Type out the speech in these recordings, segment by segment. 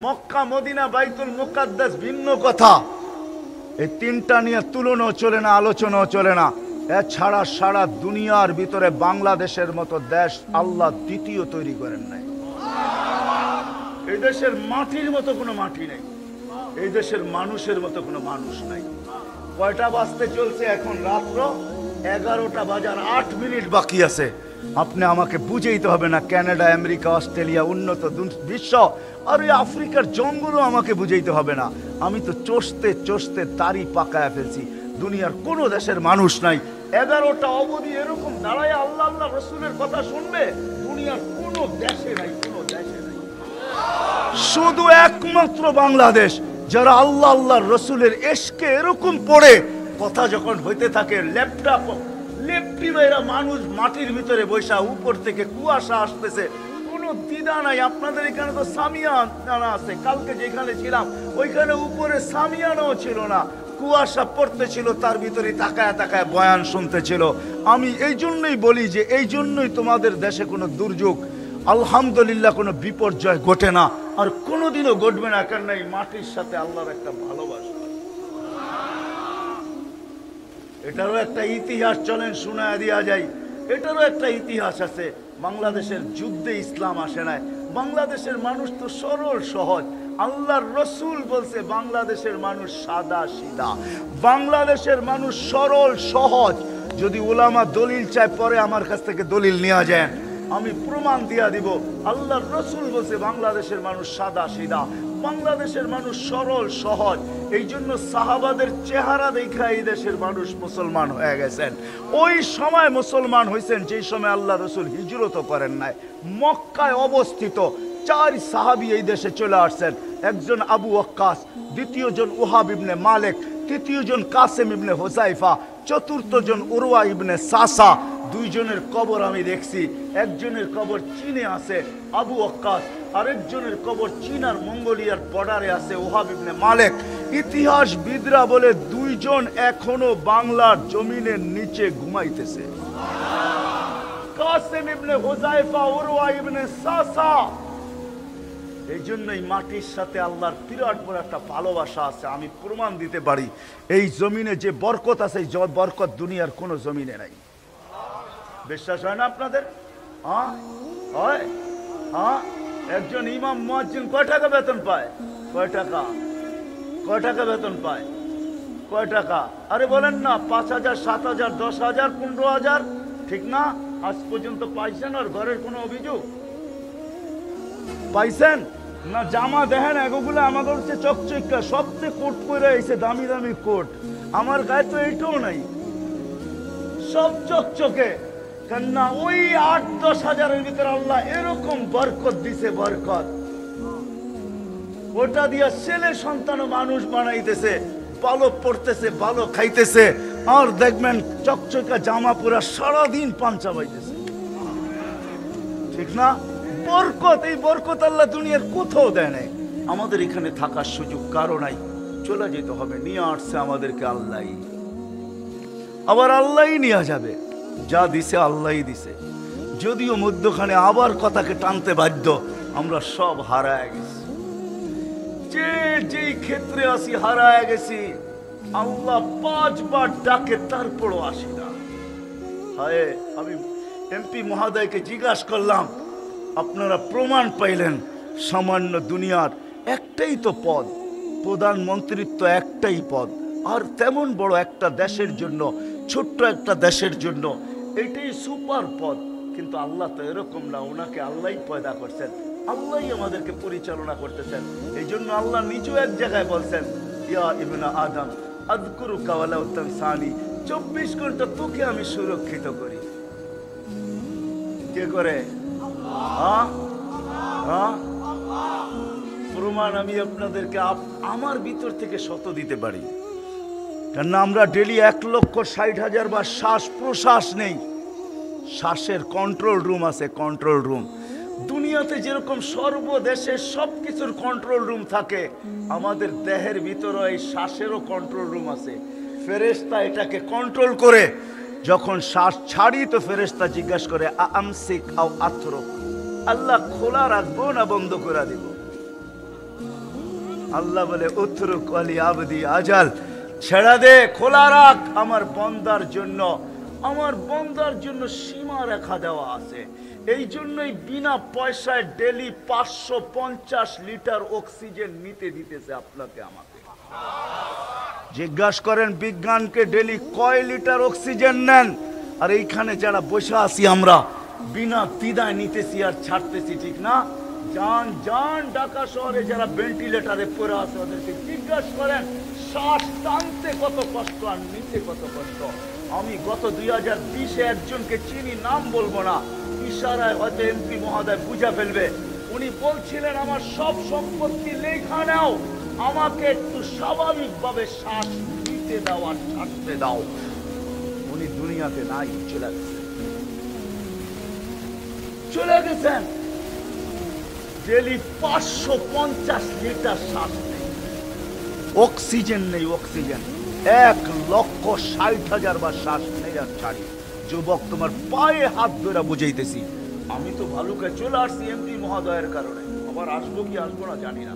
Mecca Medina বাইতুল মুকাদ্দাস ভিন্ন কথা। এই তিনটা নিয়ে তুলনাও চলে না, আলোচনাও চলে না। এছাড়া সারা দুনিয়ার ভিতরে বাংলাদেশের মতো দেশ আল্লাহ দ্বিতীয় তৈরি করেন নাই। এই দেশের মাটির মতো কোনো মাটি নেই, এই দেশের মানুষের মতো কোনো মানুষ নাই। কয়টা বাজতে চলছে এখন? রাত্র 11টা বাজার 8 মিনিট বাকি আছে। আপনি আমাকে বুঝাইতে হবে না কানাডা, আমেরিকা, অস্ট্রেলিয়া, উন্নত বিশ্ব আর ওই আফ্রিকার জঙ্গলও আমাকে বুঝাইতে হবে না। আমি তো চষতে চষতে তারই পাকায় ফেলছি। দুনিয়ার কোনো দেশের মানুষ নাই 11টা অবধি এরকম দাঁড়ায় আল্লাহ আল্লাহ রসুলের কথা শুনবে। দুনিয়ার কোনো দেশে নাই, কোনো দেশে নাই। শুধু একমাত্র বাংলাদেশ, যারা আল্লাহ আল্লাহ রসুলের এশকে এরকম পড়ে কথা যখন হইতে থাকে, ল্যাপটপ লেপটি মেয়েরা মানুষ মাটির ভিতরে বৈশা, উপর থেকে কুয়াশা আসতেছে, কোনো দ্বিধা নাই। আপনাদের এখানে তো সামিয়ানা আছে, কালকে যেখানে ছিলাম ওইখানে উপরে সামিয়ানাও ছিল না, কুয়াশা পড়তে ছিল, তার ভিতরে তাকায় তাকায় বয়ান শুনতে ছিল। আমি এই জন্যই বলি যে এই জন্যই তোমাদের দেশে কোনো দুর্যোগ আলহামদুলিল্লাহ কোনো বিপর্যয় ঘটে না, আর কোনোদিনও ঘটবে না। কেন এই মাটির সাথে আল্লাহর একটা ভালোবাসা, এটারও একটা ইতিহাস চলেন শোনায় দেওয়া যায়। এটারও একটা ইতিহাস আছে। বাংলাদেশের যুদ্ধে ইসলাম আসে নাই। বাংলাদেশের মানুষ তো সরল সহজ। আল্লাহর রসুল বলছে বাংলাদেশের মানুষ সাদা সিধা, বাংলাদেশের মানুষ সরল সহজ। যদি উলামা দলিল চায় পরে আমার কাছ থেকে দলিল নেওয়া যায়, আমি প্রমাণ দিয়া দিব। আল্লাহর রসুল বলছে বাংলাদেশের মানুষ সাদা সিধা, বাংলাদেশের মানুষ সরল সহজ। এই জন্য সাহাবাদের চেহারা দেখা এই দেশের মানুষ মুসলমান হয়ে গেছেন। ওই সময় মুসলমান হয়েছেন যেই সময় আল্লাহ রসুল হিজরত করেন নাই। মক্কায় অবস্থিত 4 সাহাবী এই দেশে চলে আসছেন। একজন আবু ওয়াক্কাস, দ্বিতীয় জন ওহাব ইবনে মালিক, তৃতীয় জন কাসেম ইবনে হুযায়ফা, চতুর্থ জন উরওয়া ইবনে সাসা। 2 জনের কবর আমি দেখছি। একজনের কবর চীনে আছে আবু ওয়াক্কাস, আরেকজনের কবর চীন আর মঙ্গোলিয়ার বর্ডারে আছে ওহাব ইবনে মালিক। ইতিহাসবিদরা বলে 2 জন এখনো বাংলার জমিনের নিচে ঘুমাইতেছে। কাসেম ইবনে হুযায়ফা, উরওয়া ইবনে সাসা। এই জন্যই মাটির সাথে আল্লাহর বিরাট বড় একটা ভালোবাসা আছে। আমি প্রমাণ দিতে পারি। এই জমিনে যে বরকত আছে, এই বরকত দুনিয়ার কোনো জমিনে নাই। বিশ্বাস হয় না আপনাদের? হ্যাঁ হয়। হ্যাঁ, একজন ইমাম মুয়াজ্জিন কয় টাকা বেতন পায়? কয় টাকা? কয় টাকা বেতন পায়? কয় টাকা? আরে বলেন না, 5,000, 7,000, 10,000, 15,000, ঠিক না? আজ পর্যন্ত পাইছেন? আর ঘরের কোনো অভিযোগ পাইছেন না? জামা দেখেন এগুলো আমাদের হচ্ছে চকচকা, সবচেয়ে কোট পরে এসে দামি দামি কোট। আমার গায়ে তো এইটাও নাই, সব চকচকে। কেননা ওই 8-10 হাজারের ভিতরে আল্লাহ এরকম বরকত দিছে, বরকত। ওটা দিয়া ছেলে সন্তান মানুষ বানাইতেছে, ভালো পড়তেছে, ভালো খাইতেছে, আর দেখবেন চকচকা জামা পুরা সারাদিন পাঞ্চা বাইতেছে, ঠিক না? বরকত, এই বরকত আল্লাহ দুনিয়ার কোথাও দেয় নাই। আমাদের এখানে থাকার সুযোগ কারো নাই, চলে যেতে হবে। নিয়ে আসছে আমাদেরকে আল্লাহ, আবার আল্লাহই নিয়ে যাবে। যা দিছে আল্লাহই দিছে। যদিও মধ্যখানে আবার কথাকে টানতে বাধ্য, আমরা সব হারায় গেছি। যেই ক্ষেত্রে আসি হারায় গেছি। আল্লাহ 5 বার ডাকে, তারপরও আসি না। হায়, আমি এমপি মহোদয়কে জিজ্ঞাসা করলাম, আপনারা প্রমাণ পাইলেন সামান্য দুনিয়ার একটাই তো পদ, প্রধানমন্ত্রিত্ব একটাই পদ, আর তেমন বড় একটা দেশের জন্য, ছোট্ট একটা দেশের জন্য এটাই সুপার পদ। কিন্তু আল্লাহ তো এরকম না, ওনাকে আল্লাহই পয়দা করছেন, আল্লাহই আমাদেরকে পরিচালনা করতেছেন। এই জন্য আল্লাহ নিজেও এক জায়গায় বলছেন, ইয়া ইবনা আদম আযকুরুকা ওয়ালাউ তানসানি, 24 ঘন্টা তোকে আমি সুরক্ষিত করি। কে করে? প্রমাণ আমি আপনাদেরকে আমার ভিতর থেকে শত দিতে পারি। কেন আমরা ডেলি 1,60,000 বার শ্বাস প্রশ্বাস নেই। শ্বাসের কন্ট্রোল রুম আছে, কন্ট্রোল রুম। দুনিয়াতে যেরকম সর্বদেশে সবকিছুর কন্ট্রোল রুম থাকে, আমাদের দেহের ভিতরে এই শ্বাসেরও কন্ট্রোল রুম আছে। ফেরেশতা এটাকে কন্ট্রোল করে। যখন শ্বাস ছাড়ি তো ফেরেশতা জিজ্ঞাসা করে আমসিক আও আতরুক, আল্লাহ খোলা রাখবো না বন্ধ করে দিব? আল্লাহ বলে উতরুক আলি আবদি আজাল, ছেড়ে দে, খোলা রাখ আমার বন্দার জন্য। আমার বন্দার জন্য সীমা রেখা দেওয়া আছে। এই জন্যই বিনা পয়সায় ডেলি 550 লিটার অক্সিজেন নিতে দিতেছে আপনাকে আমাকে। জিজ্ঞাসা করেন বিজ্ঞানকে ডেলি কয় লিটার অক্সিজেন নেন? আর এইখানে যারা বসে আছি আমরা বিনা দ্বিধায় নিতেছি আর ছাড়তেছি, ঠিক না? যান যান ঢাকা শহরে যারা ভেন্টিলেটারে পড়ে আছে ওদেরকে জিজ্ঞাসা করেন শ্বাস টানতে কত কষ্ট আর নিতে কত কষ্ট। আমি গত 2020-এ একজনকে চিনি, নাম বলবো না, ইশারায় হয়তো এমপি মহোদয় বুঝা ফেলবে। উনি বলছিলেন আমার সব সম্পত্তি লেখা নাও, আমাকে একটু স্বাভাবিকভাবে শ্বাস নিতে দাও আর ছাড়তে দাও। উনি দুনিয়াতে নাই, চলে গেছেন, চলে গেছেন। ডেলি 550 লিটার শ্বাস নেই, অক্সিজেন নেই, অক্সিজেন 1,60,000 বার শ্বাস নেই আর ছাড়ি। যুবক তোমার পায়ে হাত ধরে বুঝাইতেছি, আমি তো ভালুকে চলে আসছি এমপি মহোদয়ের কারণে, আবার আসবো কি আসবো না জানি না।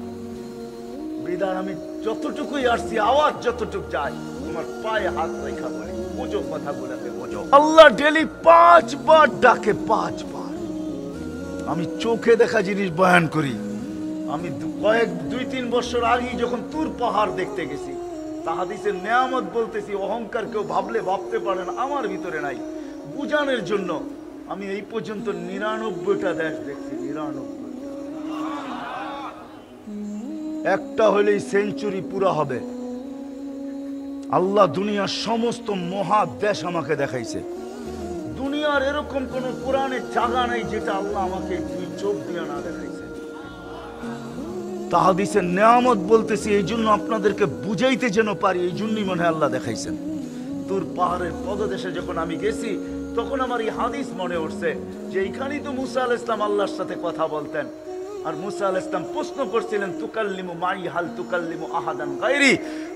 বিদায় আমি যতটুকুই আসছি, আওয়াজ যতটুকু যায়, তোমার পায়ে হাত রেখা বলি, বুঝো কথা বলাতে বুঝো। আল্লাহ ডেলি 5 বার ডাকে, 5 বার। আমি চোখে দেখা জিনিস বয়ান করি। আমি 2-3 বছর আগে যখন তুর পাহাড় দেখতে গেছি, তাহাদিসের নেয়ামত বলতেছি, অহংকার কেউ ভাবলে ভাবতে পারেন আমার ভিতরে নাই, বুঝানোর জন্য আমি এই পর্যন্ত 99টা দেশ দেখছি। 99 একটা হলেই সেঞ্চুরি পুরা হবে। আল্লাহ দুনিয়ার সমস্ত মহাদেশ আমাকে দেখাইছে। দুনিয়ার এরকম কোন কোরআনের জায়গা নেই যেটা আল্লাহ আমাকে দুই চোখ দিয়ে না দেখাইছে। তাহাদিসের নেয়ামত বলতেছি এই জন্য আপনাদেরকে বুঝাইতে যেন পারি, এই জন্যই মনে হয় আল্লাহ দেখাইছেন। তুর পাহাড়ের পদদেশে যখন আমি গেছি তখন আমার এই হাদিস মনে উঠছে যে এইখানেই তো মুসা আলাইহিস সালাম আল্লাহর সাথে কথা বলতেন। আর মুসা আলাইহিস সালাম প্রশ্ন করছিলেন, তুকাল্লিমু মাই হাল তুকাল্লিমু আহাদান গায়রি,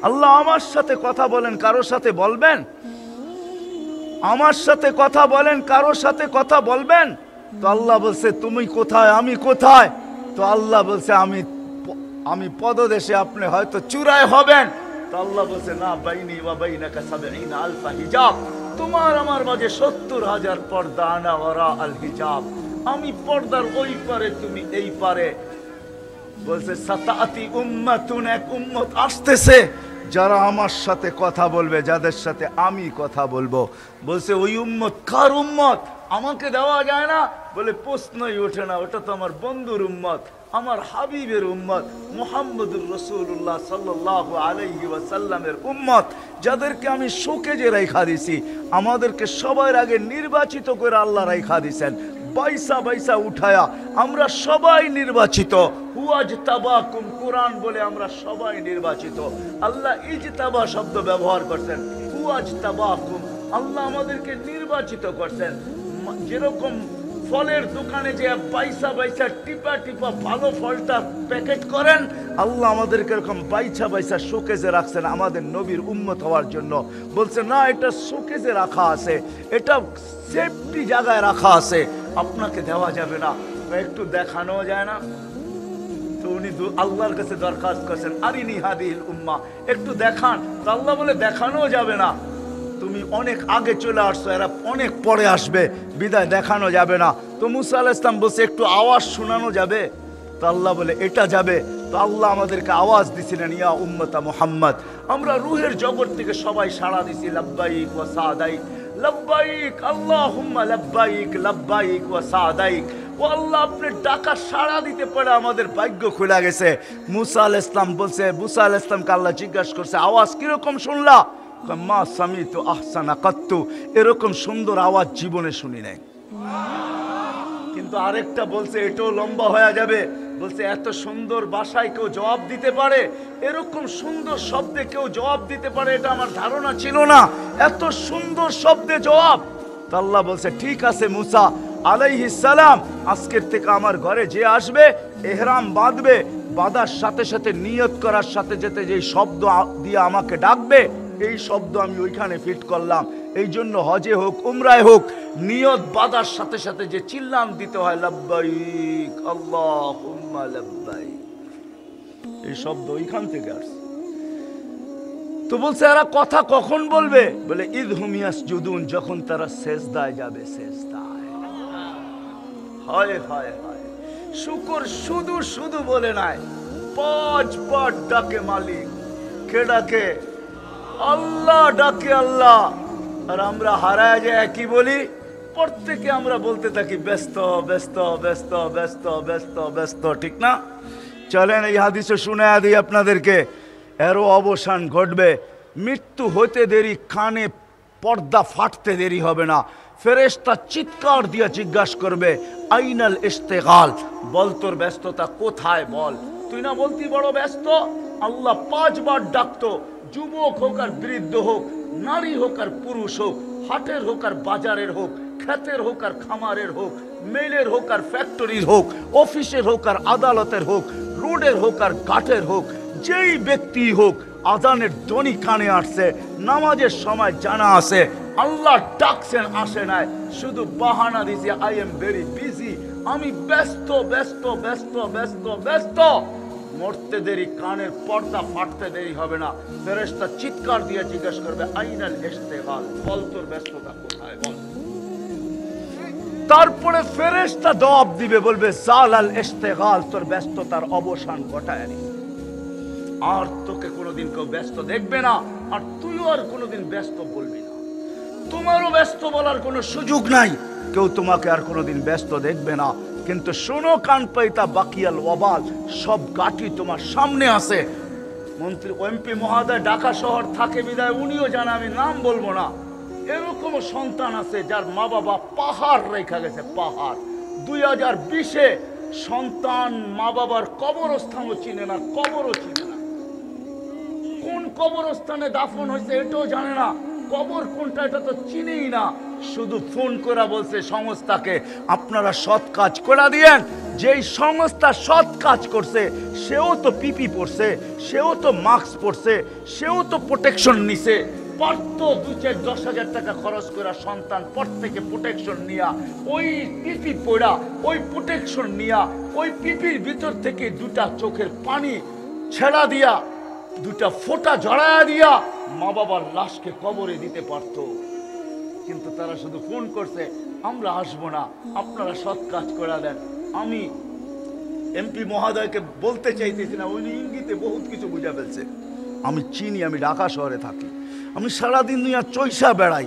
আল্লাহ আমার সাথে কথা বলেন, কারোর সাথে বলবেন? আমার সাথে কথা বলেন, কারোর সাথে কথা বলবেন? তো আল্লাহ বলছে তুমি কোথায়, আমি কোথায়? তো আল্লাহ বলছে আমি পদদেশে, আপনি হয়তো চূড়ায় হবেন। তো আল্লাহ বলছে না, বাইনি ওয়া বাইনাকা ৭০ আলফা হিজাব, তোমার আমার মাঝে ৭০,০০০ পর্দা, আনা ওয়ারা আল হিজাব, আমি পর্দার ওই পারে, তুমি এই পারে। বলছে সাতাতি উম্মাতুন, এক উম্মত আসতেছে যারা আমার সাথে কথা বলবে, যাদের সাথে আমি কথা বলবো। বলছে ওই উম্মত কার উম্মত? আমাকে দেওয়া যায় না? বলে প্রশ্নই ওঠে না, ওটা তো আমার বন্ধুর উম্মত, আমার হাবিবের উম্মত, মুহাম্মদুর রাসূলুল্লাহ সাল্লাল্লাহু আলাইহি ওয়াসাল্লামের উম্মত, যাদেরকে আমি শোকেজে রাইখা দিছি। আমাদেরকে সবার আগে নির্বাচিত করে আল্লাহ রাইখা দিছেন, বাইসা বাইসা উঠায়া আমরা সবাই নির্বাচিত। হুয়াজতাবাকুম, কোরআন বলে আমরা সবাই নির্বাচিত। আল্লাহ ইজতাবা শব্দ ব্যবহার করছেন, হুয়াজতাবাকুম, আল্লাহ আমাদেরকে নির্বাচিত করছেন। যেরকম ফলের দোকানে যে বাইসা বাইসা টিপা টিপা ভালো ফলটা প্যাকেট করেন, আল্লাহ আমাদেরকে এরকম বাইসা বাইসা শোকেজে রাখছেন আমাদের নবীর উম্মত হওয়ার জন্য। বলছে না, এটা শোকেজে রাখা আছে, এটা সেফটি জায়গায় রাখা আছে, আপনাকে দেওয়া যাবে না, একটু দেখানো যায় না? তো উনি আল্লাহর কাছে দরখাস্ত করছেন, আরিনি হাদিল উম্মাহ, একটু দেখান। তো আল্লাহ বলে দেখানো যাবে না, তুমি অনেক আগে চলে আসছো, এরা অনেক পরে আসবে, বিদায় দেখানো যাবে না। তো মুসা আলাইহিস সালাম বলছে একটু আওয়াজ শোনানো যাবে? তো আল্লাহ বলে এটা যাবে। তো আল্লাহ আমাদেরকে আওয়াজ দিছিলেন, ইয়া উম্মতা মুহাম্মদ। আমরা রুহের জগৎ থেকে সবাই সাড়া দিছি, লাব্বাইক ওয়া সাদাইক, লাব্বাইক আল্লাহুম্মা লাব্বাইক, লাব্বাইক ওয়া সাদাইক। ও আল্লাহ, আপনি ডাকা সাড়া দিতে পারে আমাদের ভাগ্য খুলে গেছে। মুসা আলাইহিস সালাম বলছে, মুসা আলাইহিস সালামকে আল্লাহ জিজ্ঞাসা করছে আওয়াজ কিরকম শুনলা? মা সামিতু আহসানা কাত্তু, এরকম সুন্দর আওয়াজ জীবনে শুনি নাই। কিন্তু আরেকটা বলছে, এটাও লম্বা হয়ে যাবে, বলছে এত সুন্দর ভাষায় কেউ জবাব দিতে পারে, এরকম সুন্দর শব্দে কেউ জবাব দিতে পারে, এটা আমার ধারণা ছিল না, এত সুন্দর শব্দে জবাব। তো আল্লাহ বলছে ঠিক আছে মুসা আলাইহিস সালাম, আজকের থেকে আমার ঘরে যে আসবে ইহরাম বাঁধবে, বাঁধার সাথে সাথে নিয়ত করার সাথে সাথে যে শব্দ দিয়ে আমাকে ডাকবে, এই শব্দ আমি ওইখানে ফিট করলাম। এই জন্য হজে হোক উমরায় হোক, নিয়ত বাঁধার সাথে সাথে যে চিল্লান দিতে হয়, লাব্বাইক আল্লাহুম্মা লাব্বাইক, এই শব্দ ওইখান থেকে আসছে। তো বলছে এরা কথা কখন বলবে? বলে ঈদ হুমিয়াস জুদুন, যখন তারা সেজদায় যাবে। সেজদায়। হায় হায় হায়, শুকর শুধু শুধু বলে নাই, 5 বার ডাকে মালিক। কে ডাকে? আল্লাহ ডাকে আল্লাহ। আর আমরা হারায় যায় কি বলি? প্রত্যেকে আমরা বলতে থাকি ব্যস্ত ব্যস্ত ব্যস্ত ব্যস্ত ব্যস্ত ব্যস্ত, ঠিক না? চলেন এই হাদিসে শুনে দিই আপনাদেরকে, এরও অবসান ঘটবে। মৃত্যু হতে দেরি, কানে পর্দা ফাটতে দেরি হবে না। ফেরেশতা চিৎকার দিয়ে জিজ্ঞাসা করবে আইনাল ইশতিগাল, বল তোর ব্যস্ততা কোথায় বল। তুই না বলতি বড় ব্যস্ত? আল্লাহ 5 বার ডাকতো, যুবক হোক আর বৃদ্ধ হোক, নারী হোক আর পুরুষ হোক, হাটের হোক আর বাজারের হোক, ক্ষেতের হোক আর খামারের হোক, মেলের হোক আর ফ্যাক্টরির হোক, অফিসের হোক আর আদালতের হোক, রোডের হোক আর ঘাটের হোক, যেই ব্যক্তি হোক, আজানের ধ্বনি কানে আসছে, নামাজের সময় জানা আছে, আল্লাহ ডাকছেন আসে নাই, শুধু বাহানা দিছে আই এম ভেরি বিজি, আমি ব্যস্ত ব্যস্ত ব্যস্ত ব্যস্ত ব্যস্ত। মরতে দেরি, কানের পর্দা ফাটতে দেরি হবে না। ফেরেশতা চিৎকার দিয়ে জিজ্ঞাসা করবে আইনাল ইশতিগাল, বল তোর ব্যস্ততা কোথায় বল। তারপরে ফেরেশতা জবাব দিবে, বলবে জালাল ইশতিগাল, তোর ব্যস্ততার অবসান ঘটায় নি। আর তোকে কোনোদিন কেউ ব্যস্ত দেখবে না, আর তুইও আর কোনোদিন ব্যস্ত বলবি না। তোমারও ব্যস্ত বলার কোনো সুযোগ নাই, কেউ তোমাকে আর কোনোদিন ব্যস্ত দেখবে না। কিন্তু শোনো কান পাইতা বাকিয়াল ওয়াবাল, সব গাঠি তোমার সামনে আছে। মন্ত্রী এমপি মহোদয় ঢাকা শহর থাকে বিদায় উনিও জানে, আমি নাম বলবো না। এরকম সন্তান আছে যার মা বাবা পাহাড় রেখা গেছে, পাহাড়। 2020-এ সন্তান মা বাবার কবরস্থানও চিনে না, কবরও চিনে না, কোন কবরস্থানে দাফন হয়েছে এটাও জানে না, কবর কোনটা এটা তো চিনেই না। শুধু ফোন করে বলছে সংস্থাকে আপনারা সৎ কাজ করে দিয়েন। যেই সংস্থা সৎ কাজ করছে সেও তো পিপি পরছে, সেও তো মাস্ক পরছে, সেও তো প্রোটেকশন নিছে। পারত 2-4-10,000 টাকা খরচ করে সন্তান পর থেকে প্রোটেকশন নিয়া, ওই পিপি পড়া, ওই প্রোটেকশন নিয়া, ওই পিপির ভিতর থেকে 2টা চোখের পানি ছেড়া দিয়া, 2টা ফোঁটা জড়ায়া দিয়া মা বাবার লাশকে কবরে দিতে পারত। কিন্তু তারা শুধু ফোন করছে আমরা আসবো না, আপনারা সৎ কাজ করে দেন। আমি এমপি মহোদয়কে বলতে চাইতেছি না, উনি ইঙ্গিতে বহুত কিছু বুঝা ফেলছে। আমি চিনি, আমি ঢাকা শহরে থাকি, আমি সারাদিন দুনিয়া চৈসা বেড়াই।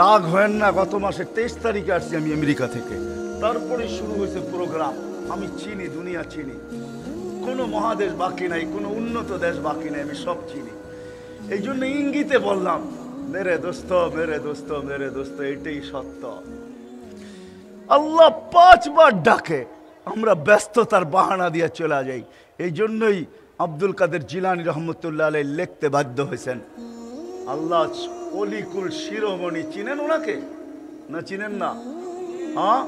রাগ হয় না, গত মাসের 23 তারিখে আসছি আমি আমেরিকা থেকে, তারপরে শুরু হয়েছে প্রোগ্রাম। আমি চিনি, দুনিয়া চিনি, কোনো মহাদেশ বাকি নাই, কোনো উন্নত দেশ বাকি নাই, আমি সব চিনি। এই জন্য ইঙ্গিতে বললাম মেরে দোস্ত মেরে দোস্ত মেরে দোস্ত, এটাই সত্য। আল্লাহ 5 বার ডাকে, আমরা ব্যস্ততার বাহানা দিয়ে চলে যাই। এই জন্যই আব্দুল কাদের জিলানী রহমতুল্লাহ আলাইহি লিখতে বাধ্য হয়েছেন, আল্লাহ অলিকুল শিরোমণি, চিনেন ওনাকে না চিনেন না? হ্যাঁ,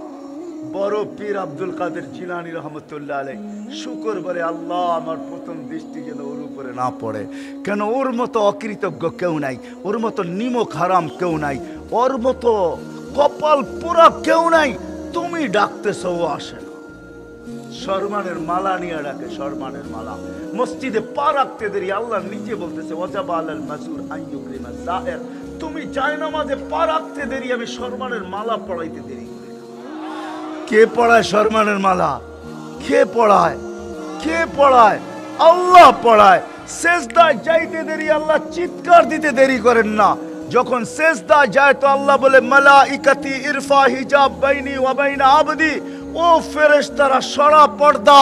বড় পীর আব্দুল কাদের জিলানী রহমতুল্লাহ আলাইহি শুকর বলে আল্লাহ আমার প্রথম দৃষ্টি যেন ওর উপরে না পড়ে। কেন? ওর মতো অকৃতজ্ঞ কেউ নাই, ওর মতো নিমক হারাম কেউ নাই, ওর মতো কপাল পোড়া কেউ নাই। তুমি ডাকতেছ ও আসে না। সম্মানের মালা নিয়ে ডাকে, সম্মানের মালা। মসজিদে পা রাখতে দেরি, আল্লাহ নিজে বলতেছে ওয়াজাবা আলাল মাসুর আন ইউকরিমা যায়ের, তুমি জায়নামাজে পা রাখতে দেরি, আমি সম্মানের মালা পড়াইতে দেরি করি না। কে পড়ায় সম্মানের মালা? কে পড়ায়? কে পড়ায়? আল্লাহ পড়ায়। সেজদায় যাইতে দেরি, আল্লাহ চিৎকার দিতে দেরি করেন না। যখন সেজদা যায় তো আল্লাহ বলে মালাইকাতি ইরফা হিজাব বাইনি ওয়া বাইনা আবদি, ও ফেরেশতারা সরা পর্দা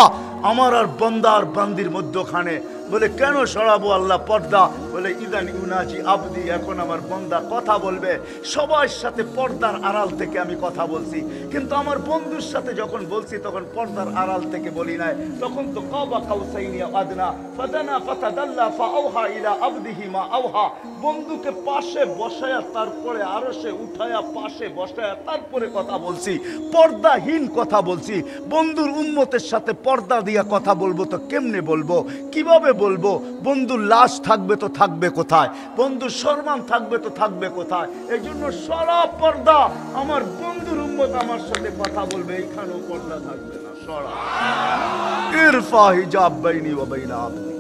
আমার আর বান্দা আর বান্দির মধ্যখানে। বলে কেন সরাবো আল্লাহ পর্দা? বলে ইদান ইউনাজি আবদি, এখন আমার বান্দা কথা বলবে। সবার সাথে পর্দার আড়াল থেকে আমি কথা বলছি, কিন্তু আমার বন্ধুর সাথে যখন বলছি তখন পর্দার আড়াল থেকে বলি নাই, তখন তো কাবা কাউসাইনি আদনা ফাদানা ফাতাদাল্লা ফাআওহা ইলা আবদিহি মা আওহা। বন্ধুকে পাশে বসায়া তারপরে আরশে উঠায়া পাশে বসায়া তারপরে কথা বলছি, পর্দাহীন কথা বলছি। বন্ধুর উম্মতের সাথে পর্দা দিয়া কথা বলবো তো কেমনে বলবো, কিভাবে বলবো? বন্ধুর লাশ থাকবে তো থাকবে কোথায়, বন্ধুর সম্মান থাকবে তো থাকবে কোথায়? এই জন্য সরা পর্দা, আমার বন্ধুর উম্মত আমার সাথে কথা বলবে, এইখানেও পর্দা থাকবে না। সরা, ইরফা হিজাব বাইনি ওয়া বাইনা আবদি।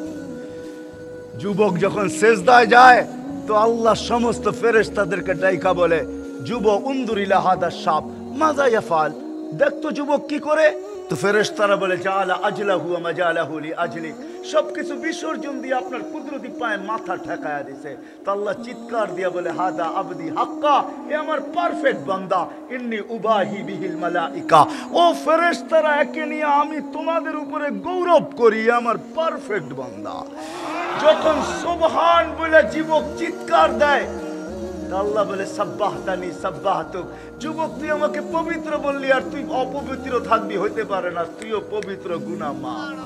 যুবক যখন সেজদায় যায় তো আল্লাহ সমস্ত ফেরেশতাদেরকে ডাইকা বলে, যুবক উনদুর ইলা হাদা শাব মাযা ইয়াফআল, দেখ তো যুবক কি করে। তো ফেরেশতারা বলে, জাআলা আজলাহু ওয়া মাজালাহু লিআজলিক, সবকিছু বিসর্জন দিয়ে আপনার কুদরতি পায়ে মাথা ঠেকায়া দিছে। তো আল্লাহ চিৎকার দিয়া বলে, হাদা আবদি হাক্কা, এ আমার পারফেক্ট বান্দা, ইন্নী উবাহি বিহিল মালাইকা। ও ফেরেশতারা, একে নিয়ে আমি তোমাদের উপরে গৌরব করি, আমার পারফেক্ট বান্দা। যখন সুবহান বলে যুবক চিৎকার দেয়, আল্লাহ বলে, সাব্বাহতানি সাব্বাহতুক, যুবক তুই আমাকে পবিত্র বললি আর তুই অপবিত্র থাকবি, হইতে পারে না, তুইও পবিত্র, গুনাহ মাফ।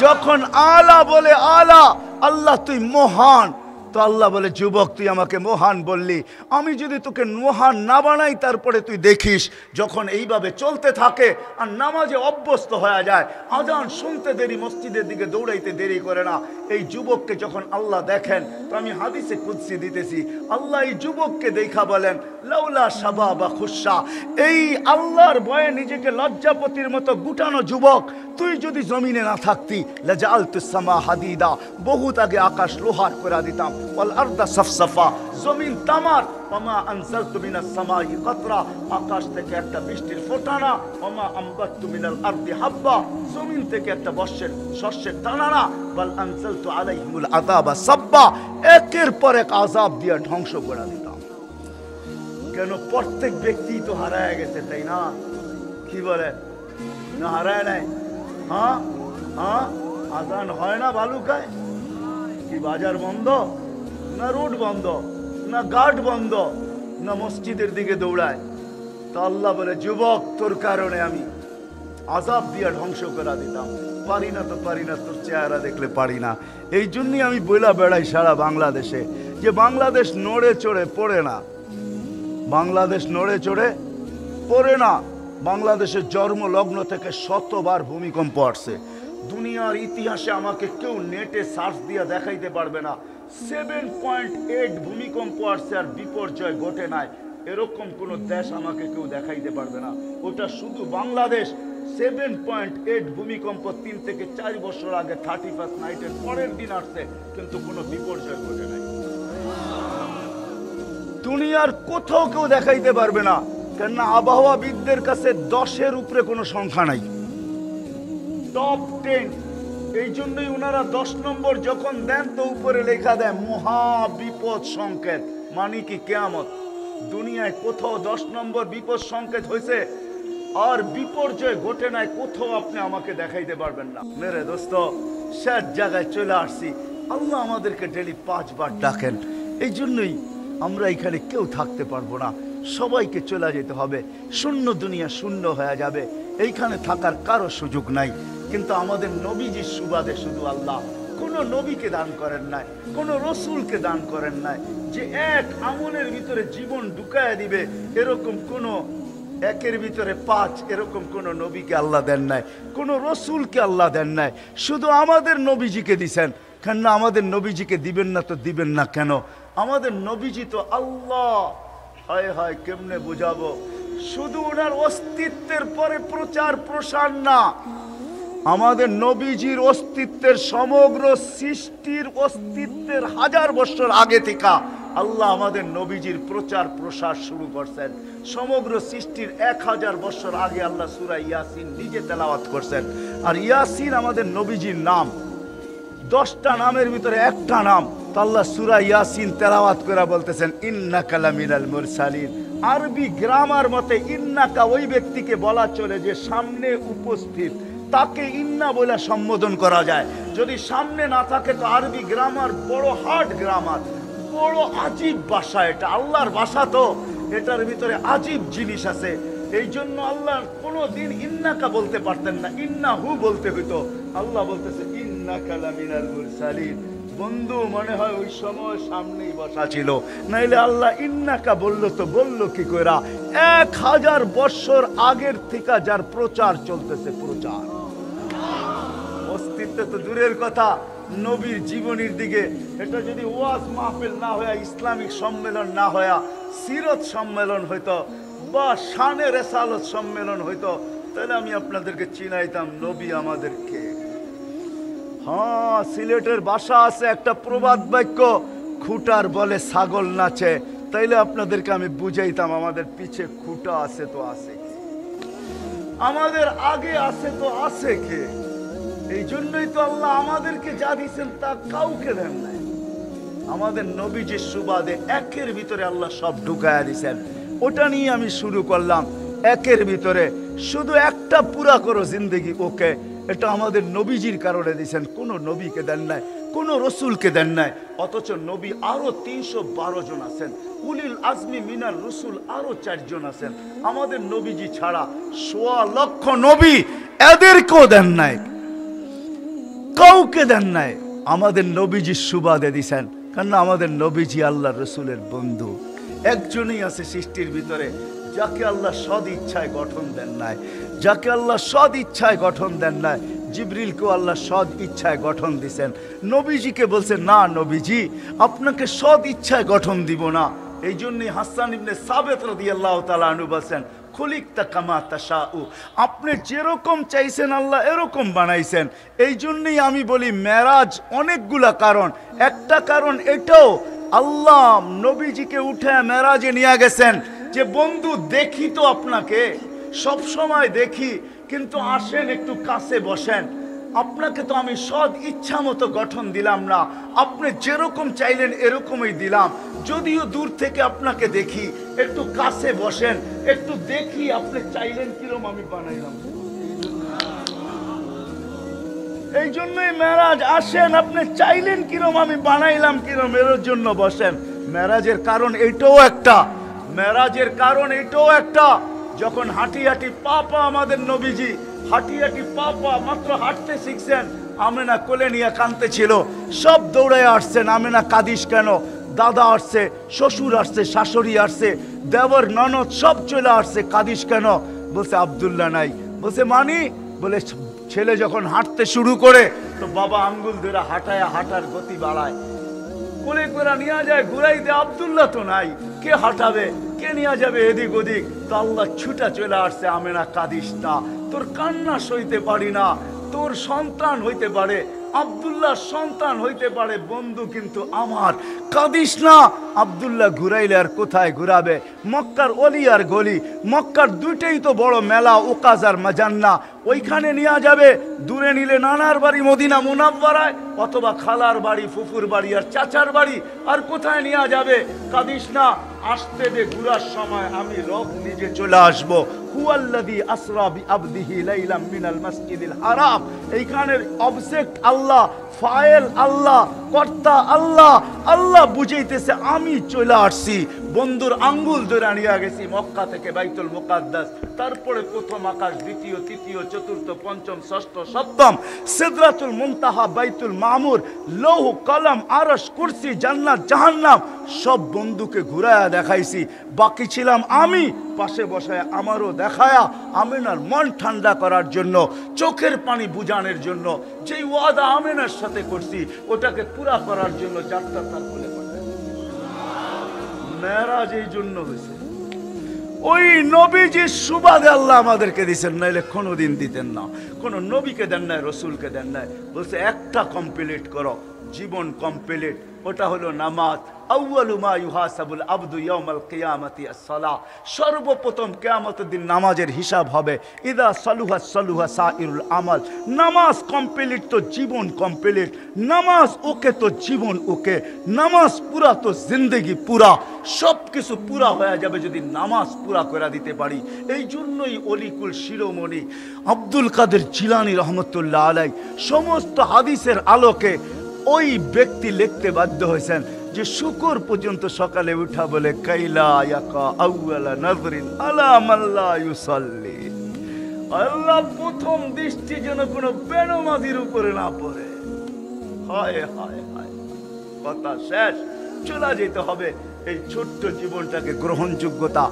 যখন আলা বলে আলা, আল্লাহ তুই মহান, তো আল্লাহ বলে, যুবক তুই আমাকে মহান বললি, আমি যদি তোকে মহান না বানাই তারপরে তুই দেখিস যখন এইভাবে চলতে থাকে আর নামাজে অভ্যস্ত হয়ে যায়, আজান শুনতে দেরি, মসজিদের দিকে দৌড়াইতে দেরি করে না। এই যুবককে যখন আল্লাহ দেখেন, তো আমি হাদিসে কুদসি দিতেছি, আল্লাহ এই যুবককে দেখা বলেন, লাউলা শাবাবা খুশা, এই আল্লাহর ভয়ে নিজেকে লজ্জাপতির মতো গুটানো যুবক, তুই যদি জমিনে না থাকতি, লাজাআলতুস সামা হাদিদা, বহুত আগে আকাশ লোহার করে দিতাম, ওয়াল আরদা সাফসাফা, জমিন তামার, ওমা আনজালতু মিনাস সামাই কাতরা, আকাশ থেকে একটা বৃষ্টির ফোঁটা না, ওমা আমবাততু মিনাল আরদি হাব্বা, জমিন থেকে একটা শস্যের দানা না, বাল আনজালতু আলাইহিমুল আযাবা সাব্বা, একের পর এক আযাব দিয়ে ধ্বংস করে দিতাম। কেন? প্রত্যেক ব্যক্তি তো হারায় গেছে, তাই না? কি বলে, না হারায় নাই? হ্যাঁ হ্যাঁ, আজান হয় না বালুকায়, কি বাজার বন্ধ, না রোড বন্ধ, না গার্ড বন্ধ, না মসজিদের দিকে দৌড়ায়। তো আল্লাহ বলে, যুবক তোর কারণে আমি আযাব দিয়া ধ্বংস করে দিতাম। পারি না তো পারি না, তোর চেহারা দেখলে পারি না। এই জন্যই আমি বইলা বেড়াই সারা বাংলাদেশে যে বাংলাদেশ নড়ে চড়ে পড়ে না, বাংলাদেশ নড়ে চড়ে পড়ে না। বাংলাদেশের জন্মলগ্ন থেকে শতবার ভূমিকম্প আসছে। দুনিয়ার ইতিহাসে আমাকে কেউ নেটে সার্চ দিয়ে দেখাইতে পারবে না 7.8 ভূমিকম্প আসছে আর বিপর্যয় ঘটে নাই, এরকম কোন দেশ আমাকে কেউ দেখাইতে পারবে না। ওটা শুধু বাংলাদেশ। 7.8 ভূমিকম্প 3 থেকে 4 বছর আগে 31st নাইটের পরের দিন আসছে, কিন্তু কোনো বিপর্যয় ঘটে নাই। দুনিয়ার কোথাও কেউ দেখাইতে পারবে না, কেননা আবহাওয়াবিদদের কাছে 10-এর উপরে কোনো সংখ্যা নাই, টপ 10। এই জন্যই ওনারা 10 নম্বর যখন দেন তো উপরে লেখা দেয় মহা বিপদ সংকেত, মানে কি কিয়ামত। দুনিয়ায় কোথাও 10 নম্বর বিপদ সংকেত হয়েছে আর বিপর্যয় ঘটে নাই, কোথাও আপনি আমাকে দেখাইতে পারবেন না। মেরে দোস্ত, শেষ জায়গায় চলে আসছি। আল্লাহ আমাদেরকে ডেলি 5 বার ডাকেন, এই জন্যই আমরা এখানে কেউ থাকতে পারবো না, সবাইকে চলে যেতে হবে। শূন্য দুনিয়া শূন্য হয়ে যাবে, এইখানে থাকার কারো সুযোগ নাই। কিন্তু আমাদের নবীজির সুবাদে শুধু আল্লাহ কোন নবীকে দান করেন নাই, কোন রসুলকে দান করেন নাই যে এক আমলের ভিতরে জীবন ঢুকায় দিবে, এরকম কোন একের ভিতরে 5 এরকম কোন নবীকে আল্লাহ দেন নাই, কোন রসুলকে আল্লাহ দেন নাই। শুধু আমাদের নবীজিকে দিছেন। কেন আমাদের নবীজিকে দিবেন না তো দিবেন না কেন? আমাদের নবীজি তো আল্লাহ। হায় হায়, কেমনে বুঝাবো? শুধু ওনার অস্তিত্বের পরে প্রচার প্রসার না, আমাদের নবীজির অস্তিত্বের সমগ্র সৃষ্টির অস্তিত্বের 1000 বছর আগে থেকে আল্লাহ আমাদের নবীজির প্রচার প্রসার শুরু করছেন। সমগ্র সৃষ্টির 1000 বছর আগে আল্লাহ সূরা ইয়াসিন নিজে তেলাওয়াত করছেন। আর ইয়াসিন আমাদের নবীজির নাম। 10টা নামের ভিতরে একটা নাম। তো আল্লাহ সূরা ইয়াসিন তেলাওয়াত করে বলতেছেন ইন্নাকা লামিনাল মুরসালিন। আরবি গ্রামার মতে ইন্নাকা ওই ব্যক্তিকে বলা চলে যে সামনে উপস্থিত, তাকে ইন্না বলে সম্বোধন করা যায়। যদি সামনে না থাকে তো আরবি গ্রামার বড় হার্ড গ্রামার, বড় আজীব ভাষা। এটা আল্লাহর ভাষা, তো এটার ভিতরে আজীব জিনিস আছে। এই জন্য আল্লাহ কোনোদিন ইন্নাকা বলতে পারতেন না, ইন্নাহু বলতে হইতো। আল্লাহ বলতেছে ইন্নাকা লামিনাল মুরসালিন। বন্ধু, মনে হয় ওই সময় সামনেই বসা ছিল, নাইলে আল্লাহ ইন্নাকা বললো তো বললো কি কইরা? 1000 বছর আগের থেকে যার প্রচার চলতেছে, প্রচার অস্তিত্ব তো দূরের কথা, নবীর জীবনীর দিকে এটা যদি ওয়াজ মাহফিল না হয়ে, ইসলামিক সম্মেলন না হয়ে, সিরত সম্মেলন হইতো বা শানে রেসালত সম্মেলন হইতো, তাহলে আমি আপনাদেরকে চিনাইতাম নবী আমাদেরকে। হ্যাঁ, সিলেটের ভাষা আছে একটা প্রবাদ বাক্য, খুঁটার বলে ছাগল নাচে। তাইলে আপনাদেরকে আমি বুঝাইতাম আমাদের পিছে খুঁটা আছে তো আছে কে, আমাদের আগে আছে তো আছে কে। এই জন্যই তো আল্লাহ আমাদেরকে যা দিচ্ছেন তা কাউকে দেন নাই। আমাদের নবীজির সুবাদে একের ভিতরে আল্লাহ সব ঢুকায়া দিছেন। ওটা নিয়ে আমি শুরু করলাম। একের ভিতরে শুধু একটা পুরা করো জিন্দগি, ওকে। এটা আমাদের নবীজির কারণে দিয়েছেন, কোন নবীকে দেন নাই, কোন রসুলকে দেন নাই। অথচ নবী আরো 312 জন আছেন, উলিল আজমি মিনার রসুল আরো 4 জন আছেন। আমাদের নবীজি ছাড়া 1.25 লক্ষ নবী, এদেরকেও দেন নাই, কাউকে দেন নাই। আমাদের নবীজির সুবাদে দিছেন, কারণ আমাদের নবীজি আল্লাহ রসুলের বন্ধু। একজনই আছে সৃষ্টির ভিতরে যাকে আল্লাহ সদ ইচ্ছায় গঠন দেন নাই, যাকে আল্লাহ সদ ইচ্ছায় গঠন দেন নাই। জিবরিলকেও আল্লাহ সদ ইচ্ছায় গঠন দিছেন। নবীজিকে বলছেন, না নবীজি, আপনাকে সদ ইচ্ছায় গঠন দিব না। এই জন্যই হাসান ইবনে সাবিত রাদিয়াল্লাহু তাআলা আনহু বলেন, খুলিকতা কামা তাশাউ, আপনি যেরকম চাইছেন আল্লাহ এরকম বানাইছেন। এই জন্যই আমি বলি মেরাজ অনেকগুলা কারণ, একটা কারণ এটাও আল্লাহ নবীজিকে উঠে মেরাজে নিয়ে গেছেন যে বন্ধু দেখি তো আপনাকে, সব সময় দেখি, কিন্তু আসেন একটু কাছে বসেন। আপনাকে তো আমি সদ ইচ্ছা মতো গঠন দিলাম না, আপনি যেরকম চাইলেন এরকমই দিলাম। যদিও দূর থেকে আপনাকে দেখি, একটু কাছে বসেন, একটু দেখি আপনি চাইলেন কিরম আমি বানাইলাম। এই জন্যই মেরাজ, আসেন আপনি চাইলেন কিরম আমি বানাইলাম কিরম, এর জন্য বসেন। মেরাজের কারণ এটাও একটা, মেরাজের কারণ এটাও একটা। যখন হাঁটি হাঁটি পা আমাদের নবীজি হাঁটি হাঁটি পা মাত্র হাঁটতে শিখছেন, আমেনা কোলে নিয়ে কাঁদতে ছিল, সব দৌড়ায় আসছেন। আমেনা কাঁদিস কেন? দাদা আসছে, শ্বশুর আসছে, শাশুড়ি আসছে, দেবর ননদ সব চলে আসছে, কাঁদিস কেন? বলছে আব্দুল্লাহ নাই। বলছে মানি? বলে ছেলে যখন হাঁটতে শুরু করে তো বাবা আঙ্গুল ধরে হাঁটায়, হাঁটার গতি বাড়ায়, কোলে করে নিয়ে যায়, ঘুরাই দে, আব্দুল্লাহ তো নাই, কে হাঁটাবে, কে নিয়ে যাবে এদিক ওদিক? তো আল্লাহ ছুটা চলে আসছে, আমেনা কাঁদিস না, তোর কান্না সইতে পারি না, তোর সন্তান হইতে পারে, আব্দুল্লাহ সন্তান হইতে পারে, বন্ধু কিন্তু আমার, কাঁদিস না। আব্দুল্লাহ ঘুরাইলে আর কোথায় ঘুরাবে? মক্কার অলি আর গলি, মক্কার দুইটাই তো বড় মেলা, ওকাজ আর মাজান্না, ওইখানে নিয়ে যাবে। দূরে নিলে নানার বাড়ি মদিনা মুনাব্বারায়, অথবা খালার বাড়ি, ফুফুর বাড়ি আর চাচার বাড়ি, আর কোথায় নিয়ে যাবে? কাঁদিস না, আসতে দে, ঘুরার সময় আমি রব নিজে চলে আসবো। হুয়াল্লাযী আসরা বিআবদিহি লাইলাম মিনাল মাসজিদিল হারাম, এইখানের অবজেক্ট আল্লাহ, ফাইল আল্লাহ, কর্তা আল্লাহ। আল্লাহ বুঝাইতেছে আমি চলে আসছি, বন্ধুর আঙ্গুল ধরে নিয়ে গেছি মক্কা থেকে বাইতুল মুকাদ্দাস, তারপরে প্রথম আকাশ, দ্বিতীয়, তৃতীয়, চতুর্থ, পঞ্চম, ষষ্ঠ, সপ্তম, সিদরাতুল মুনতাহা, বাইতুল মামুর, লৌহ কলম, আরশ, কুরসি, জান্নাত, জাহান্নাম, সব বন্ধুকে ঘুরায়া দেখাইছি। বাকি ছিলাম আমি, পাশে বসায় আমারও দেখায়া আমেনার মন ঠান্ডা করার জন্য, চোখের পানি বুঝানোর জন্য। যেই ওয়াদা আমেনার সাথে করছি ওটাকে পুরা করার জন্য যাত্রা তার বলে পাঠায়। মেরাজ এই জন্য হয়েছে, ওই নবীজির সুবাদে আল্লাহ আমাদেরকে দিচ্ছেন, নাইলে কোনোদিন দিতেন না। কোন নবীকে দেন নাই, রসুলকে দেন নাই। বলছে একটা কমপ্লিট করো, জীবন কমপ্লিট, ওটা হলো নামাজ। আউয়ালু মা ইউহাসাবুল আবদু ইয়াউমাল কিয়ামাতি আস-সালাহ, সর্বপ্রথম কিয়ামতের দিন নামাজের হিসাব হবে। ইদা সালুহা সালুহা সাইরুল আমাল, নামাজ কমপ্লিট তো জীবন কমপ্লিট, নামাজ ওকে তো জীবন ওকে, নামাজ পুরা তো জিন্দেগি পুরা, সব কিছু পুরা হয়ে যাবে যদি নামাজ পুরা করে দিতে পারি। এই জন্যই অলিকুল শিরোমণি আব্দুল কাদের জিলানী রহমতুল্লাহ আলাই সমস্ত হাদিসের আলোকে ওই ব্যক্তি লিখতে বাধ্য হয়েছেন যে শুকর পর্যন্ত সকালে উঠা বলে কাইলা ইয়াকা আউয়ালা নাজরিন আলা মাল্লা ইউসাল্লি, আল্লাহ প্রথম দৃষ্টি যেন কোনো বেনমাজির উপরে না পড়ে। হায় হায় হায়, কথা শেষ, চলে যেতে হবে। এই ছোট্ট জীবনটাকে গ্রহণযোগ্যতা,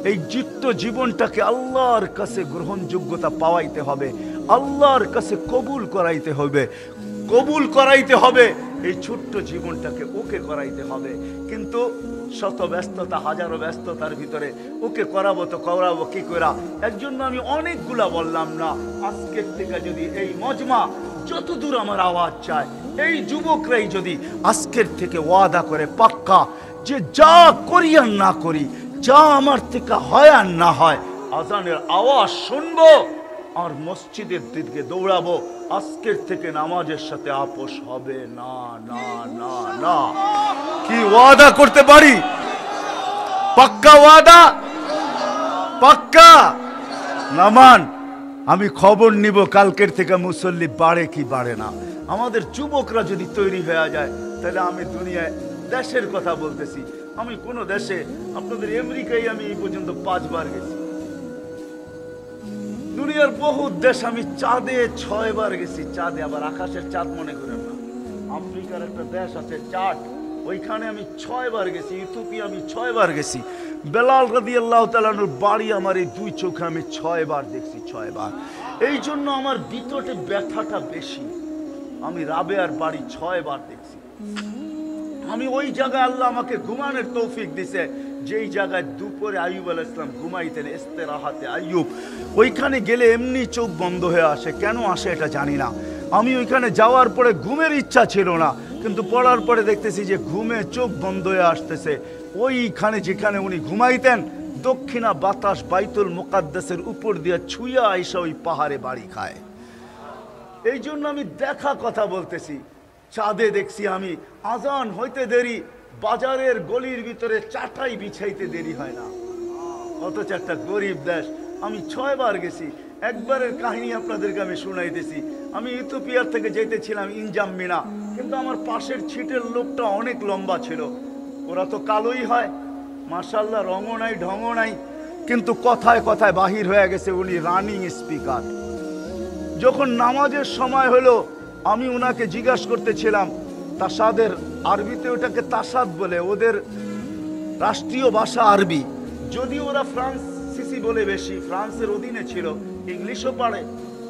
এই জিত্ত জীবনটাকে আল্লাহর কাছে গ্রহণযোগ্যতা পাওয়াইতে হবে, আল্লাহর কাছে কবুল করাইতে হবে, কবুল করাইতে হবে। এই ছোট্ট জীবনটাকে ওকে করাইতে হবে। কিন্তু শত ব্যস্ততা, হাজারো ব্যস্ততার ভিতরে ওকে করাবো তো করাবো কি করা, এর জন্য আমি অনেকগুলা বললাম না। আজকের থেকে যদি এই মজমা যতদূর আমার আওয়াজ চায়, এই যুবকরাই যদি আজকের থেকে ওয়াদা করে পাক্কা যে যা করি আর না করি, যা আমার থেকে হয় আর না হয়, আজানের আওয়াজ শুনবো আর মসজিদের দিকে দৌড়াবো, আজকের থেকে নামাজের সাথে আপোষ হবে না না না না। কি ওয়াদা করতে পারি? পাক্কা ওয়াদা, পাক্কা। নামান, আমি খবর নিব কালকের থেকে মুসল্লি বাড়ে কি বাড়ে না। আমাদের যুবকরা যদি তৈরি হয়ে যায়, তাহলে আমি দুনিয়ায় দেশের কথা বলতেছি, আমি কোন দেশে, আপনাদের আমেরিকায় আমি এই পর্যন্ত 5 বার গেছি, দুনিয়ার বহু দেশ, আমি চাঁদে 6 বার গেছি। চাঁদে, আবার আকাশের চাঁদ মনে করেন না, আফ্রিকার একটা দেশ আছে চাঁদ, ওইখানে আমি 6 বার গেছি। ইথিওপিয়া আমি 6 বার গেছি। বেলাল রাদিয়াল্লাহু তাআলার বাড়ি আমার এই 2 চোখে আমি 6 বার দেখছি, 6 বার। এই জন্য আমার ভিতরে ব্যথাটা বেশি। আমি রাবেয়ার বাড়ি 6 বার দেখছি। আমি ওই জায়গায় আল্লাহ আমাকে ঘুমানোর তৌফিক দিছে, যেই জায়গায় দুপুরে আইয়ুব আলাইহিস সালাম ঘুমাইতেন, ইস্তেরাহাতে আইয়ুব। ওইখানে গেলে এমনি চোখ বন্ধ হয়ে আসে, কেন আসে এটা জানি না। আমি ওইখানে যাওয়ার পরে ঘুমের ইচ্ছা ছিল না, কিন্তু পড়ার পরে দেখতেছি যে ঘুমে চোখ বন্ধ হয়ে আসতেছে। ওইখানে যেখানে উনি ঘুমাইতেন, দক্ষিণা বাতাস বাইতুল মুকাদ্দাসের উপর দিয়ে ছুঁয়া আইসা ওই পাহাড়ে বাড়ি খায়। এই জন্য আমি দেখা কথা বলতেছি। চাঁদে দেখছি আমি আজান হইতে দেরি, বাজারের গলির ভিতরে চাটাই বিছাইতে দেরি হয় না, অথচ একটা গরিব দেশ। আমি 6 বার গেছি। একবারের কাহিনী আপনাদেরকে আমি শুনাইতেছি। আমি ইথিওপিয়ার থেকে যেতেছিলাম ইনজাম্মিনা, কিন্তু আমার পাশের ছিটের লোকটা অনেক লম্বা ছিল। ওরা তো কালোই হয়, মাশাআল্লাহ, রঙও নাই ঢঙও নাই, কিন্তু কথায় কথায় বাহির হয়ে গেছে উনি রানিং স্পিকার। যখন নামাজের সময় হলো, আমি ওনাকে জিজ্ঞাসা করতেছিলাম, তাসাদের আরবিতে ওটাকে তাসাদ বলে, ওদের রাষ্ট্রীয় ভাষা আরবি, যদি ওরা ফ্রান্সিসি বলে, বেশি ফ্রান্সের অধীনে ছিল, ইংলিশও পারে।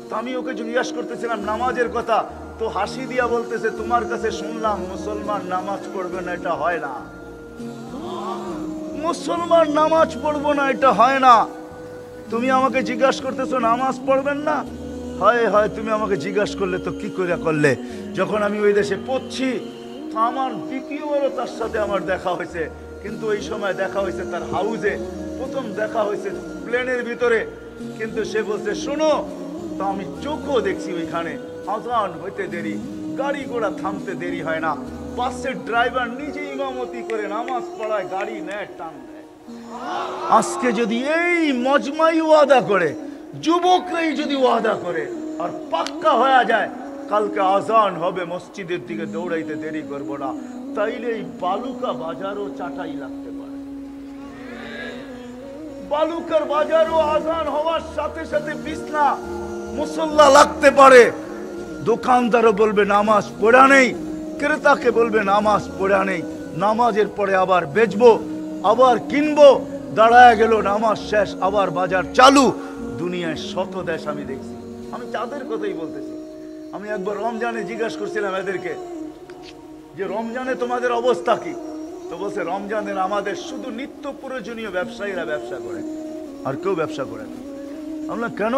তো আমি ওকে জিজ্ঞাসা করতেছিলাম নামাজের কথা, তো হাসি দিয়া বলতেছে, তোমার কাছে শুনলাম মুসলমান নামাজ পড়বে না, এটা হয় না। মুসলমান নামাজ পড়বো না, এটা হয় না। তুমি আমাকে জিজ্ঞাসা করতেছো নামাজ পড়বেন না? হয় হয়, তুমি আমাকে জিজ্ঞাসা করলে তো কি করে করলে? যখন আমি ওই দেশে পড়ছি, তো আমার দ্বিতীয়বারও তার সাথে আমার দেখা হয়েছে, কিন্তু ওই সময় দেখা হয়েছে তার হাউজে, প্রথম দেখা হয়েছে প্লেনের ভিতরে। কিন্তু সে বলছে শোনো, তো আমি চোখও দেখছি ওইখানে আজান হইতে দেরি, গাড়ি ঘোড়া থামতে দেরি হয় না, বাসের ড্রাইভার নিজে ইমামতি করে নামাজ পড়ায়, গাড়ি নেয় টান দেয়। আজকে যদি এই মজমাই ওয়াদা করে, যুবকরাই যদি ওয়াদা করে আর পাক্কা হয়ে যায়, কালকে আজান হবে, মসজিদের দিকে দৌড়াইতে দেরি করব না, তাইলে এই বালুকা বাজারও চাটাই লাগতে পারে। বালুকার বাজারও আজান হওয়ার সাথে সাথে বিছনা মুসল্লা লাগতে পারে। দোকানদারও বলবে নামাজ পড়া নেই, ক্রেতাকে বলবে নামাজ পড়া নেই, নামাজের পরে আবার বেচবো, আবার কিনবো, দাঁড়ায় গেল, নামাজ শেষ, আবার বাজার চালু। দুনিয়ায় শত দেশ আমি দেখছি, আমি তাদের কথাই বলতেছি। আমি একবার রমজানে জিজ্ঞাসা করছিলাম এদেরকে যে রমজানে তোমাদের অবস্থা কি? তো বলছে রমজানের আমাদের শুধু নিত্য প্রয়োজনীয় ব্যবসায়ীরা ব্যবসা করে, আর কেউ ব্যবসা করে না। আমরা কেন?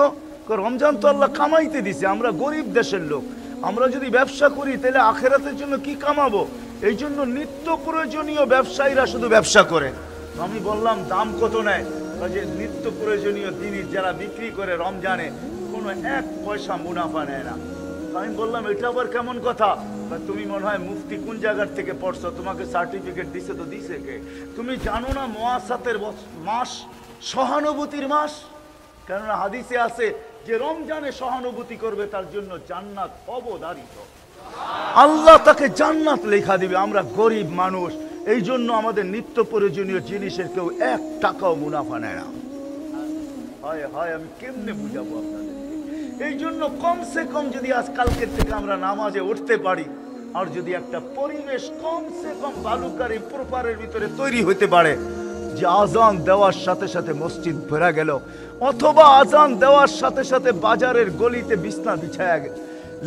রমজান তো আল্লাহ কামাইতে দিছে, আমরা গরিব দেশের লোক, আমরা যদি ব্যবসা করি তাহলে আখেরাতের জন্য কি কামাবো? এই জন্য নিত্য প্রয়োজনীয় ব্যবসায়ীরা শুধু ব্যবসা করে। আমি বললাম দাম কত নেয়? যে নিত্য প্রয়োজনীয় জিনিস যারা বিক্রি করে রমজানে কোনো 1 পয়সা মুনাফা নেয় না। আমি বললাম এটা আবার কেমন কথা? তুমি মনে হয় মুফতি কোন জায়গার থেকে পড়ছো, তোমাকে সার্টিফিকেট দিছে, তো দিছে কে? তুমি জানো না মুআসাতের মাস সহানুভূতির মাস? কেননা হাদিসে আছে যে রমজানে সহানুভূতি করবে তার জন্য জান্নাত অবধারিত, আল্লাহ তাকে জান্নাত লেখা দিবে। আমরা গরিব মানুষ, এই জন্য আমাদের নিত্য প্রয়োজনীয় জিনিসের কেউ 1 টাকাও মুনাফা নেয় না। হয় হয়, আমি কেমনে বুঝাবো আপনাদের? এই জন্য কমসে কম যদি আজকালকের থেকে আমরা নামাজে উঠতে পারি, আর যদি একটা পরিবেশ কমসে কম বালুকার এই প্রপারের ভিতরে তৈরি হতে পারে যে আজান দেওয়ার সাথে সাথে মসজিদ ভরা গেল, অথবা আজান দেওয়ার সাথে সাথে বাজারের গলিতে বিছনা বিছায়া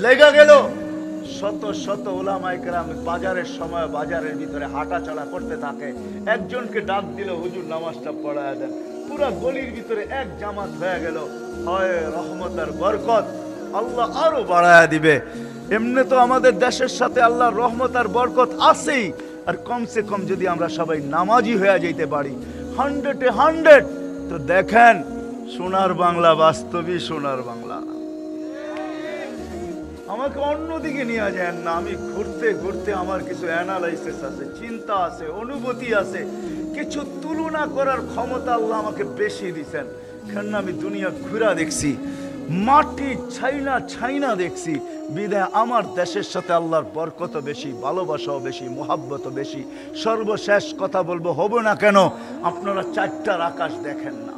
লেগা গেল, শত শত ওলামায়ে কেরাম বাজারের সময় বাজারের ভিতরে হাঁটাচলা করতে থাকে, একজনকে ডাক দিল, হুজুর নামাজটা পড়ায় দেন। পুরা গলির ভিতরে এক জামাত হয়ে গেল। হয় রহমত আর বরকত, আল্লাহ আরো বাড়ায় দিবে। এমনি তো আমাদের দেশের সাথে আল্লাহর রহমত আর বরকত আছেই, আর কমসে কম যদি আমরা সবাই নামাজি হয়ে যেতে পারি 100-এ 100, তো দেখেন সোনার বাংলা বাস্তবই সোনার বাংলা। আমাকে অন্যদিকে নিয়ে যায় না, আমি ঘুরতে ঘুরতে আমার কিছু অ্যানালাইসিস আছে, চিন্তা আছে, অনুভূতি আছে, কিছু তুলনা করার ক্ষমতা আল্লাহ আমাকে বেশি দিচ্ছেন। কেন আমি দুনিয়া ঘুরা দেখছি, মাটি ছাইনা ছাইনা দেখছি, বিদায় আমার দেশের সাথে আল্লাহর বরকত বেশি, ভালোবাসাও বেশি, মোহাব্বতও বেশি। সর্বশেষ কথা বলবো, হবো না কেন, আপনারা 4টার আকাশ দেখেন না,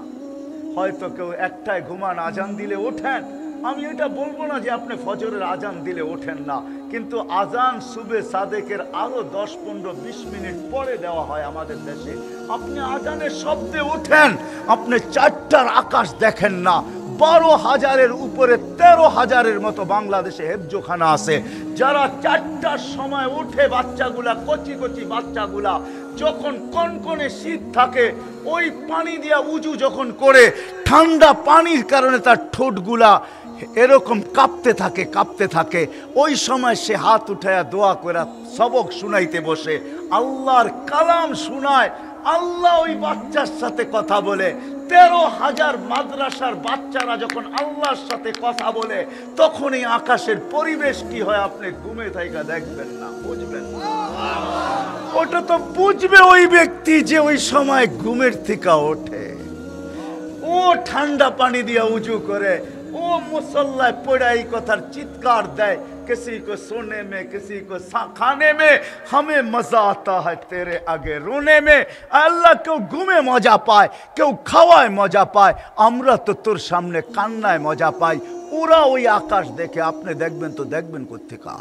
হয়তো কেউ 1টায় ঘুমান, আজান দিলে ওঠেন। আমি এটা বলবো না যে আপনি ফজরের আজান দিলে ওঠেন না, কিন্তু আজান সুবে সাদেকের আরো 10-15-20 মিনিট পরে দেওয়া হয় আমাদের দেশে। আপনি আজানের শব্দে ওঠেন, আপনি 4টার আকাশ দেখেন না। 12,000-এর উপরে 13,000-এর মতো বাংলাদেশে হেফজোখানা আছে, যারা 4টার সময় উঠে, বাচ্চাগুলা, কচি কচি বাচ্চাগুলা, যখন কনকনে শীত থাকে, ওই পানি দিয়া উজু যখন করে, ঠান্ডা পানির কারণে তার ঠোঁটগুলা এরকম কাঁপতে থাকে কাঁপতে থাকে, ওই সময় সে হাত উঠায়া দোয়া করে সবক শুনাইতে বসে, আল্লাহর কালাম শুনায়। আল্লাহ ওই বাচ্চার সাথে কথা বলে। 13,000 মাদ্রাসার বাচ্চারা যখন আল্লাহর সাথে কথা বলে, তখন এই আকাশের পরিবেশ কি হয় আপনি ঘুমে থাইকা দেখবেন না, বুঝবেন না। ওটা তো বুঝবে ওই ব্যক্তি যে ওই সময় ঘুমের থেকে ওঠে, ও ঠান্ডা পানি দিয়ে উজু করে, ও মুসল্লায় পড়ে এই কথার চিৎকার দেয়, किसी को सोने में, किसी को खाने में, हमें मजा आता है तेरे आगे रोने में। আল্লাহ কেউ ঘুমে মজা পায়, কেউ খাওয়ায় মজা পায়, আমরা তো তোর সামনে কান্নায় মজা পাই। ওরা ওই আকাশ দেখে, আপনি দেখবেন তো দেখবেন কোত্থেকে?